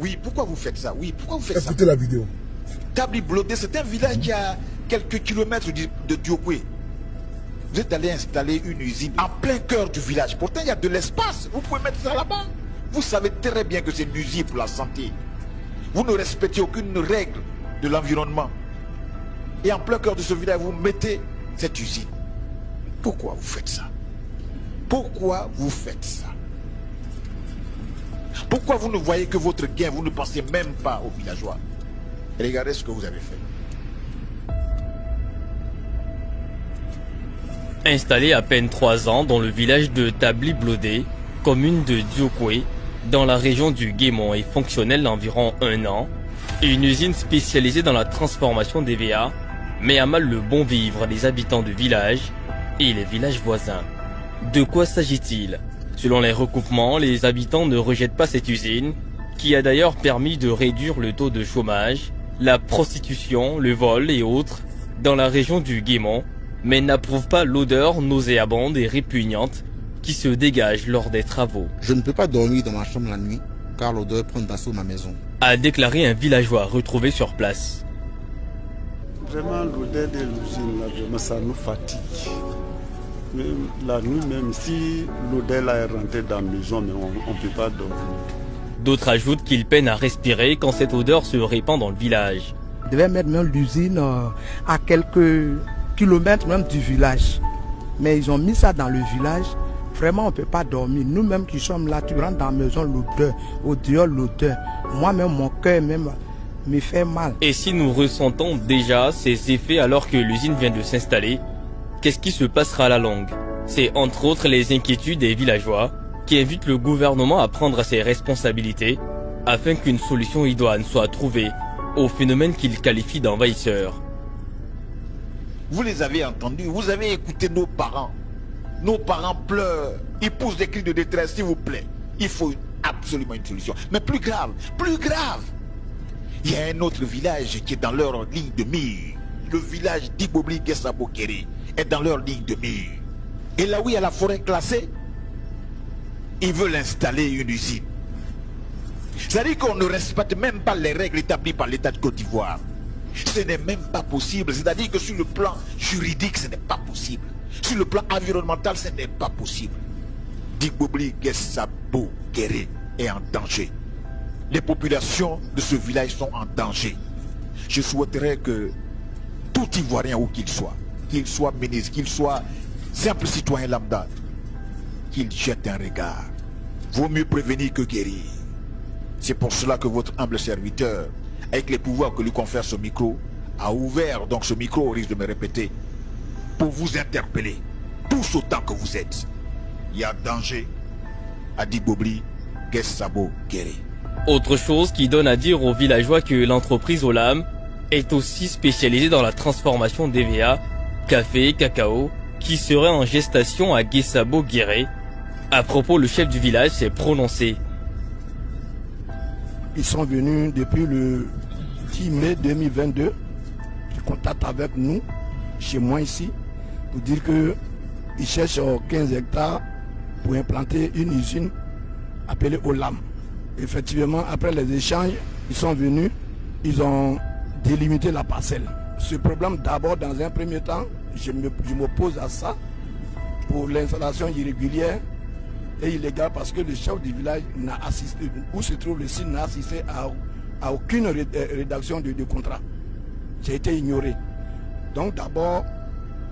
Oui, pourquoi vous faites ça? Oui, pourquoi vous faites ça? Écoutez la vidéo. Tabli Blodé, c'est un village qui a quelques kilomètres de Diokwe. Vous êtes allé installer une usine en plein cœur du village. Pourtant, il y a de l'espace. Vous pouvez mettre ça là-bas. Vous savez très bien que c'est nuisible pour la santé. Vous ne respectez aucune règle de l'environnement. Et en plein cœur de ce village, vous mettez cette usine. Pourquoi vous faites ça? Pourquoi vous faites ça? Pourquoi vous ne voyez que votre gain? Vous ne pensez même pas aux villageois. Regardez ce que vous avez fait. Installé à peine 3 ans dans le village de Tabli Blodé, commune de Diokwe, dans la région du Guémon et fonctionnelle d'environ 1 an, une usine spécialisée dans la transformation d'EVA met à mal le bon vivre des habitants du village et les villages voisins. De quoi s'agit-il? Selon les recoupements, les habitants ne rejettent pas cette usine, qui a d'ailleurs permis de réduire le taux de chômage, la prostitution, le vol et autres dans la région du Guémon, mais n'approuvent pas l'odeur nauséabonde et répugnante qui se dégage lors des travaux. Je ne peux pas dormir dans ma chambre la nuit, car l'odeur prend d'assaut ma maison. A déclaré un villageois retrouvé sur place. Vraiment, l'odeur de l'usine, là, vraiment, ça nous fatigue. Même la nuit, même si l'odeur là est rentrée dans la maison, mais on ne peut pas dormir. D'autres ajoutent qu'ils peinent à respirer quand cette odeur se répand dans le village. Ils devaient mettre même l'usine à quelques kilomètres même du village. Mais ils ont mis ça dans le village. Vraiment, on ne peut pas dormir. Nous-mêmes qui sommes là, tu rentres dans la maison, l'odeur, au dehors, l'odeur. Moi-même, mon cœur même me fait mal. Et si nous ressentons déjà ces effets alors que l'usine vient de s'installer, qu'est-ce qui se passera à la longue? C'est entre autres les inquiétudes des villageois qui invitent le gouvernement à prendre ses responsabilités afin qu'une solution idoine soit trouvée au phénomène qu'ils qualifient d'envahisseur. Vous les avez entendus, vous avez écouté nos parents. Nos parents pleurent, ils poussent des cris de détresse, s'il vous plaît. Il faut absolument une solution. Mais plus grave, il y a un autre village qui est dans leur ligne de mire. Le village d'Ibobli Gessabo-Kéré est dans leur ligne de mire. Et là où il y a la forêt classée, ils veulent installer une usine. C'est-à-dire qu'on ne respecte même pas les règles établies par l'État de Côte d'Ivoire. Ce n'est même pas possible. C'est-à-dire que sur le plan juridique, ce n'est pas possible. Sur le plan environnemental, ce n'est pas possible. Dibobli Gessabo-Kéré est en danger. Les populations de ce village sont en danger. Je souhaiterais que tout Ivoirien, où qu'il soit ministre, qu'il soit simple citoyen lambda, qu'il jette un regard. Vaut mieux prévenir que guérir. C'est pour cela que votre humble serviteur, avec les pouvoirs que lui confère ce micro, a ouvert donc ce micro, au risque de me répéter, pour vous interpeller, tous autant que vous êtes. Il y a danger à Dibobli Gessabo-Kéré. Autre chose qui donne à dire aux villageois que l'entreprise Olam est aussi spécialisée dans la transformation d'EVA, café et cacao, qui serait en gestation à Gessabo-Kéré. À propos, le chef du village s'est prononcé. Ils sont venus depuis le 10 mai 2022. Ils contactent avec nous, chez moi ici, pour dire qu'ils cherchent 15 hectares pour implanter une usine appelée Olam. Effectivement, après les échanges, ils sont venus, ils ont délimité la parcelle. Ce problème, d'abord, dans un premier temps, je m'oppose à ça pour l'installation irrégulière et illégale parce que le chef du village n'a assisté, où se trouve le site, n'a assisté à aucune rédaction de contrat. J'ai été ignoré. Donc d'abord,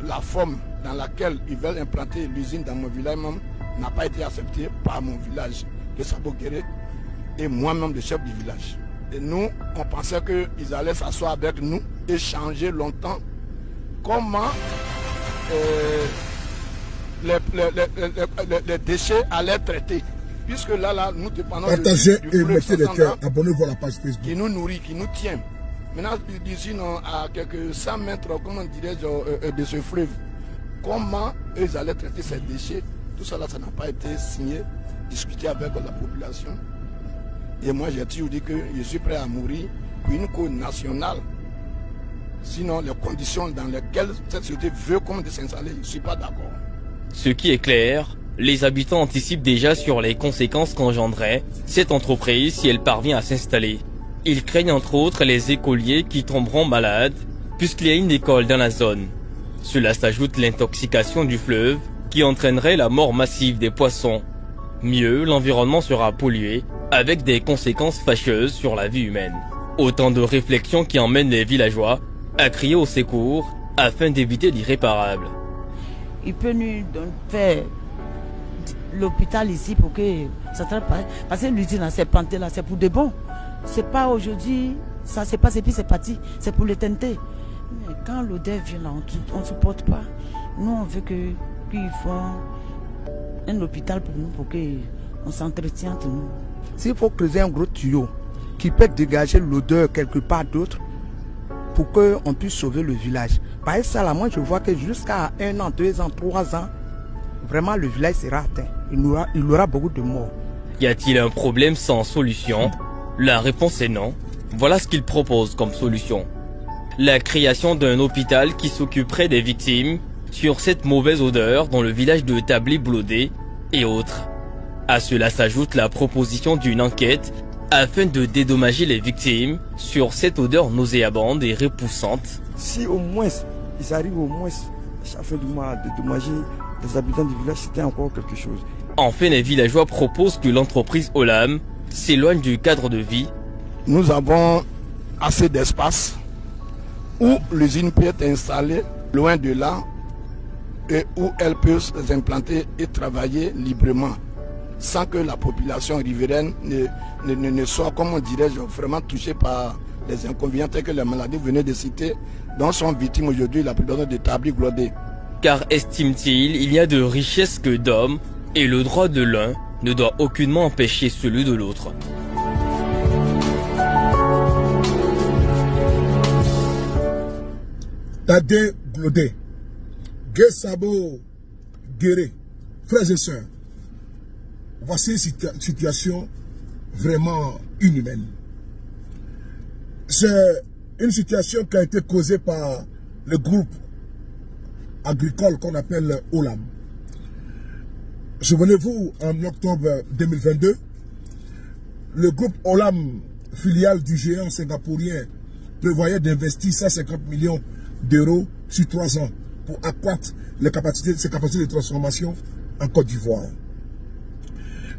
la forme dans laquelle ils veulent implanter l'usine dans mon village même n'a pas été acceptée par mon village, Gessabo-Kéré, et moi-même le chef du village. Et nous, on pensait qu'ils allaient s'asseoir avec nous, échanger longtemps comment les déchets allaient être traités. Puisque là, nous dépendons partagez et mettez des cœurs. Abonnez-vous à la page Facebook. Qui nous nourrit, qui nous tient. Maintenant, l'usine à quelques 100 mètres, comment dirais-je, de ce fleuve. Comment ils allaient traiter ces déchets, tout ça là, ça n'a pas été signé, discuté avec la population. Et moi, j'ai toujours dit que je suis prêt à mourir pour une cause nationale. Sinon, les conditions dans lesquelles cette société veut comme de s'installer, je ne suis pas d'accord. Ce qui est clair, Les habitants anticipent déjà sur les conséquences qu'engendrerait cette entreprise si elle parvient à s'installer. Ils craignent entre autres les écoliers qui tomberont malades puisqu'il y a une école dans la zone. Cela s'ajoute l'intoxication du fleuve qui entraînerait la mort massive des poissons. Mieux, l'environnement sera pollué avec des conséquences fâcheuses sur la vie humaine. Autant de réflexions qui emmènent les villageois à crier au secours afin d'éviter l'irréparable. Il peut nous faire l'hôpital ici pour que ça traite pas. Parce que l'usine s'est plantée là, c'est pour de bon. C'est pas aujourd'hui, ça s'est passé puis c'est parti, c'est pour l'éternité. Mais quand l'odeur vient là, on ne supporte pas. Nous on veut qu'ils font un hôpital pour nous, pour qu'on s'entretienne entre nous. S'il faut creuser un gros tuyau qui peut dégager l'odeur quelque part d'autre pour qu'on puisse sauver le village. Par ça là, moi je vois que jusqu'à 1 an, 2 ans, 3 ans, vraiment le village sera atteint. Il y aura beaucoup de morts. Y a-t-il un problème sans solution? La réponse est non. Voilà ce qu'il propose comme solution. La création d'un hôpital qui s'occuperait des victimes sur cette mauvaise odeur dans le village de Tabli-Blodé et autres. À cela s'ajoute la proposition d'une enquête afin de dédommager les victimes sur cette odeur nauséabonde et repoussante. Si au moins, ils arrivent au moins, ça fait du mal à dédommager les habitants du village, c'était encore quelque chose. Enfin, les villageois proposent que l'entreprise Olam s'éloigne du cadre de vie. Nous avons assez d'espace où l'usine peut être installée loin de là et où elle peut s'implanter et travailler librement sans que la population riveraine ne soit, comme on dirait, vraiment touchée par les inconvénients tels que les maladies venaient de citer, dont sont victimes aujourd'hui la plupart de Tabli-Blodé. Car estime-t-il, il y a de richesses que d'hommes et le droit de l'un ne doit aucunement empêcher celui de l'autre. Tabli-Blodé, Guessabo, Guéré, frères et sœurs, voici une situation vraiment inhumaine. C'est une situation qui a été causée par le groupe agricole qu'on appelle Olam. Souvenez-vous, en octobre 2022, le groupe Olam, filiale du géant singapourien, prévoyait d'investir 150 millions d'euros sur 3 ans pour accroître ses capacités de transformation en Côte d'Ivoire.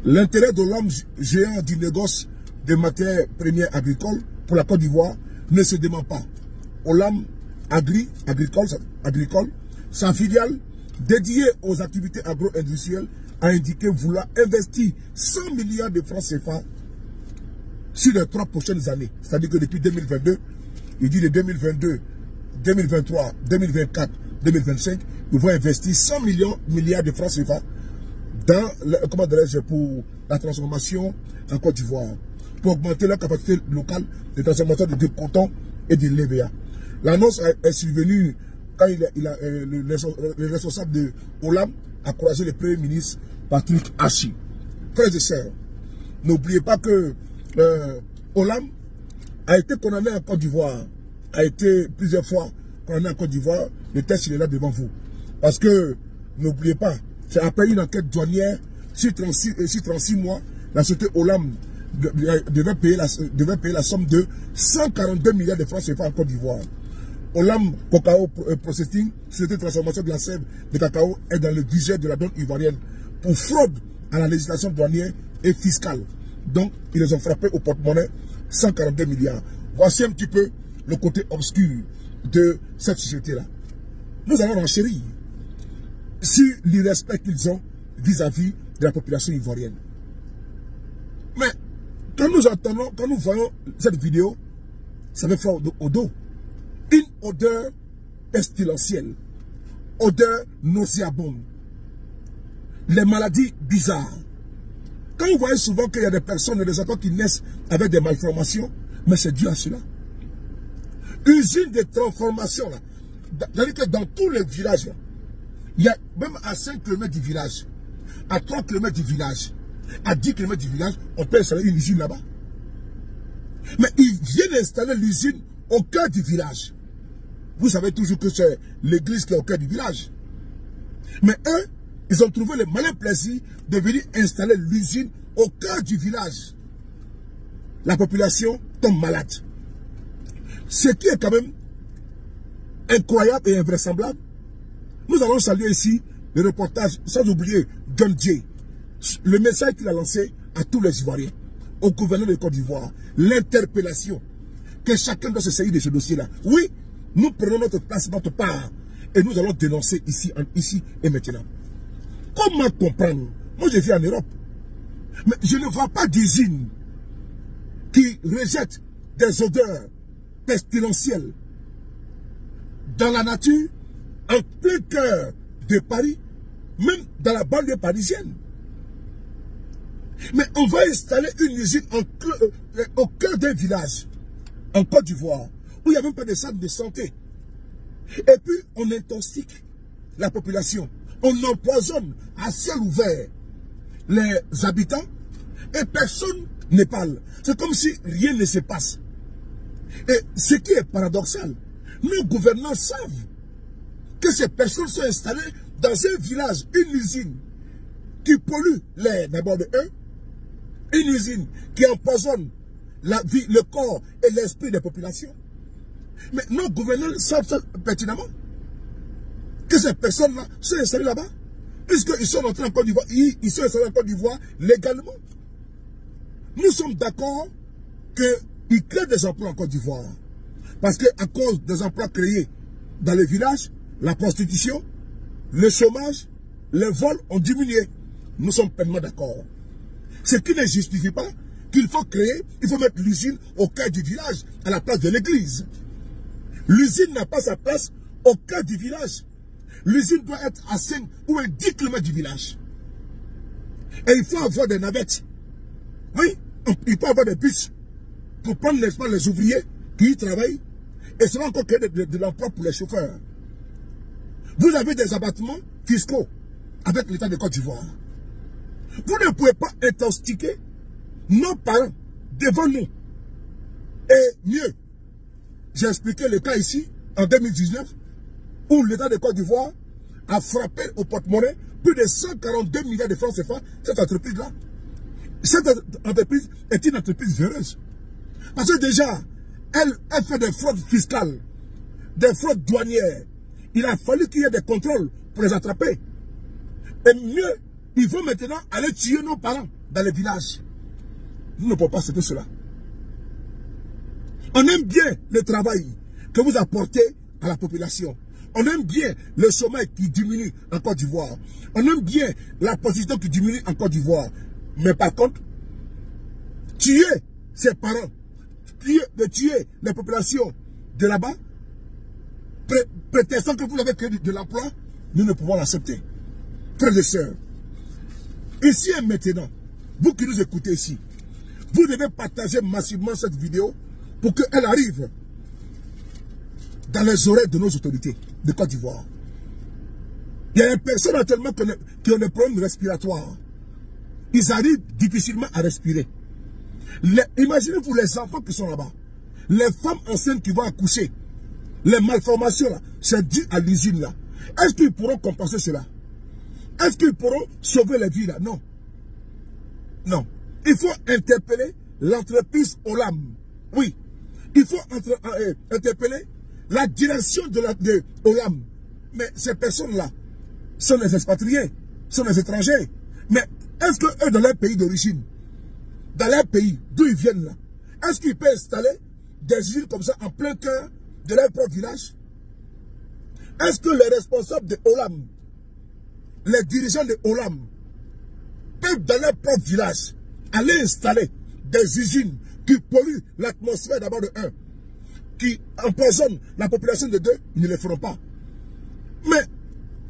L'intérêt de l'homme géant du négoce des matières premières agricoles pour la Côte d'Ivoire ne se dément pas. Olam agricole, sa filiale dédiée aux activités agro-industrielles, a indiqué vouloir investir 100 milliards de francs CFA sur les 3 prochaines années. C'est-à-dire que depuis 2022, il dit de 2022, 2023, 2024, 2025, ils vont investir 100 milliards de francs CFA dans pour la transformation en Côte d'Ivoire, pour augmenter la capacité locale de transformation de coton et de l'EVA. L'annonce est survenue quand le responsable de Olam a croisé le Premier ministre Patrick Hachi. Frères et sœurs, n'oubliez pas que Olam a été condamné en Côte d'Ivoire, a été plusieurs fois condamné en Côte d'Ivoire. Le texte il est là devant vous. Parce que, n'oubliez pas, c'est après une enquête douanière, sur 36 mois, la société Olam devait payer la somme de 142 milliards de francs CFA en Côte d'Ivoire. Olam Cacao Processing, société de transformation de la sève de cacao, est dans le budget de la douane ivoirienne pour fraude à la législation douanière et fiscale. Donc, ils les ont frappés au porte-monnaie 142 milliards. Voici un petit peu le côté obscur de cette société-là. Nous allons renchérir sur l'irrespect qu'ils ont vis-à-vis de la population ivoirienne. Mais quand nous voyons cette vidéo, ça me fait au dos une odeur pestilentielle, odeur nauséabonde, les maladies bizarres. Quand vous voyez souvent qu'il y a des personnes et des enfants qui naissent avec des malformations, mais c'est dû à cela. Usine de transformation, là. C'est-à-dire que dans tous les villages, là, il y a même à 5 km du village, à 3 km du village, à 10 km du village, on peut installer une usine là-bas. Mais ils viennent installer l'usine au cœur du village. Vous savez toujours que c'est l'église qui est au cœur du village. Mais eux, ils ont trouvé le malin plaisir de venir installer l'usine au cœur du village. La population tombe malade. Ce qui est quand même incroyable et invraisemblable, nous allons saluer ici le reportage, sans oublier John Jay, le message qu'il a lancé à tous les Ivoiriens, au gouverneur de Côte d'Ivoire, l'interpellation, que chacun doit se saisir de ce dossier-là. Oui, nous prenons notre place, notre part, et nous allons dénoncer ici et maintenant. Comment comprendre? Moi, je vis en Europe, mais je ne vois pas d'usine qui rejette des odeurs pestilentielles dans la nature, en plein cœur de Paris, même dans la banlieue parisienne. Mais on va installer une usine au cœur d'un village, en Côte d'Ivoire, où il n'y a même pas de centre de santé. Et puis, on intoxique la population. On empoisonne à ciel ouvert les habitants et personne ne parle. C'est comme si rien ne se passe. Et ce qui est paradoxal, nos gouvernants savent que ces personnes sont installées dans un village, une usine qui pollue l'air d'abord de eux, une usine qui empoisonne la vie, le corps et l'esprit des populations. Mais nos gouvernants savent pertinemment que ces personnes-là sont installées là-bas, puisqu'ils sont entrés en Côte d'Ivoire, ils sont installés en Côte d'Ivoire légalement. Nous sommes d'accord qu'ils créent des emplois en Côte d'Ivoire, parce qu'à cause des emplois créés dans les villages, la prostitution, le chômage, les vols ont diminué. Nous sommes pleinement d'accord. Ce qui ne justifie pas qu'il faut créer, il faut mettre l'usine au cœur du village, à la place de l'église. L'usine n'a pas sa place au cœur du village. L'usine doit être à 5 ou à 10 km du village. Et il faut avoir des navettes. Oui, il faut avoir des bus pour prendre les ouvriers qui y travaillent. Et cela encore créer de l'emploi pour les chauffeurs. Vous avez des abattements fiscaux avec l'État de Côte d'Ivoire. Vous ne pouvez pas intoxiquer nos parents devant nous. Et mieux, j'ai expliqué le cas ici, en 2019, où l'État de Côte d'Ivoire a frappé au porte-monnaie plus de 142 milliards de francs CFA, cette entreprise-là. Cette entreprise est une entreprise véreuse. Parce que déjà, elle fait des fraudes fiscales, des fraudes douanières. Il a fallu qu'il y ait des contrôles pour les attraper. Et mieux, il faut maintenant aller tuer nos parents dans les villages. Nous ne pouvons pas accepter cela. On aime bien le travail que vous apportez à la population. On aime bien le chômage qui diminue en Côte d'Ivoire. On aime bien la position qui diminue en Côte d'Ivoire. Mais par contre, tuer ses parents, tuer les populations de là-bas, prétextant que vous avez créé de l'emploi, nous ne pouvons l'accepter. Frères et sœurs, ici et maintenant, vous qui nous écoutez ici, vous devez partager massivement cette vidéo pour qu'elle arrive dans les oreilles de nos autorités de Côte d'Ivoire. Il y a des personnes actuellement qui ont des problèmes respiratoires. Ils arrivent difficilement à respirer. Imaginez-vous les enfants qui sont là-bas. Les femmes enceintes qui vont accoucher. Les malformations là, c'est dû à l'usine là. Est-ce qu'ils pourront compenser cela? Est-ce qu'ils pourront sauver les vies là? Non. Non. Il faut interpeller l'entreprise Olam. Oui. Il faut interpeller la direction de Olam. Mais ces personnes-là sont des expatriés, sont des étrangers. Mais est-ce que eux, dans leur pays d'origine, dans leur pays d'où ils viennent là, est-ce qu'ils peuvent installer des usines comme ça en plein cœur de leur propre village? Est-ce que les responsables de Olam, les dirigeants de Olam, peuvent dans leur propre village aller installer des usines qui polluent l'atmosphère d'abord de 1, qui empoisonnent la population de 2? Ils ne le feront pas. Mais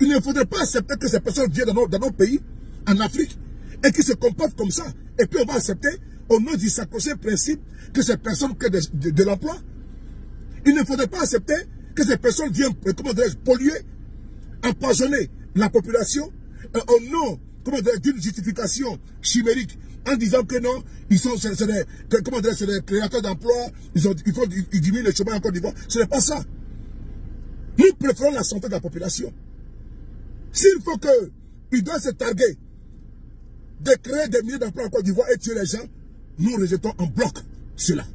il ne faudrait pas accepter que ces personnes viennent dans nos pays, en Afrique, et qui se comportent comme ça. Et puis on va accepter, au nom du sacro-saint principe, que ces personnes créent de l'emploi. Il ne faudrait pas accepter que ces personnes viennent, comment dirais-je, polluer, empoisonner la population, au nom, comment dirais-je, d'une justification chimérique, en disant que non, ils sont, c'est des créateurs d'emplois, ils diminuent le chômage en Côte d'Ivoire. Ce n'est pas ça. Nous préférons la santé de la population. S'il faut que il doit se targuer de créer des milliers d'emplois en Côte d'Ivoire et tuer les gens. Nous rejetons en bloc cela.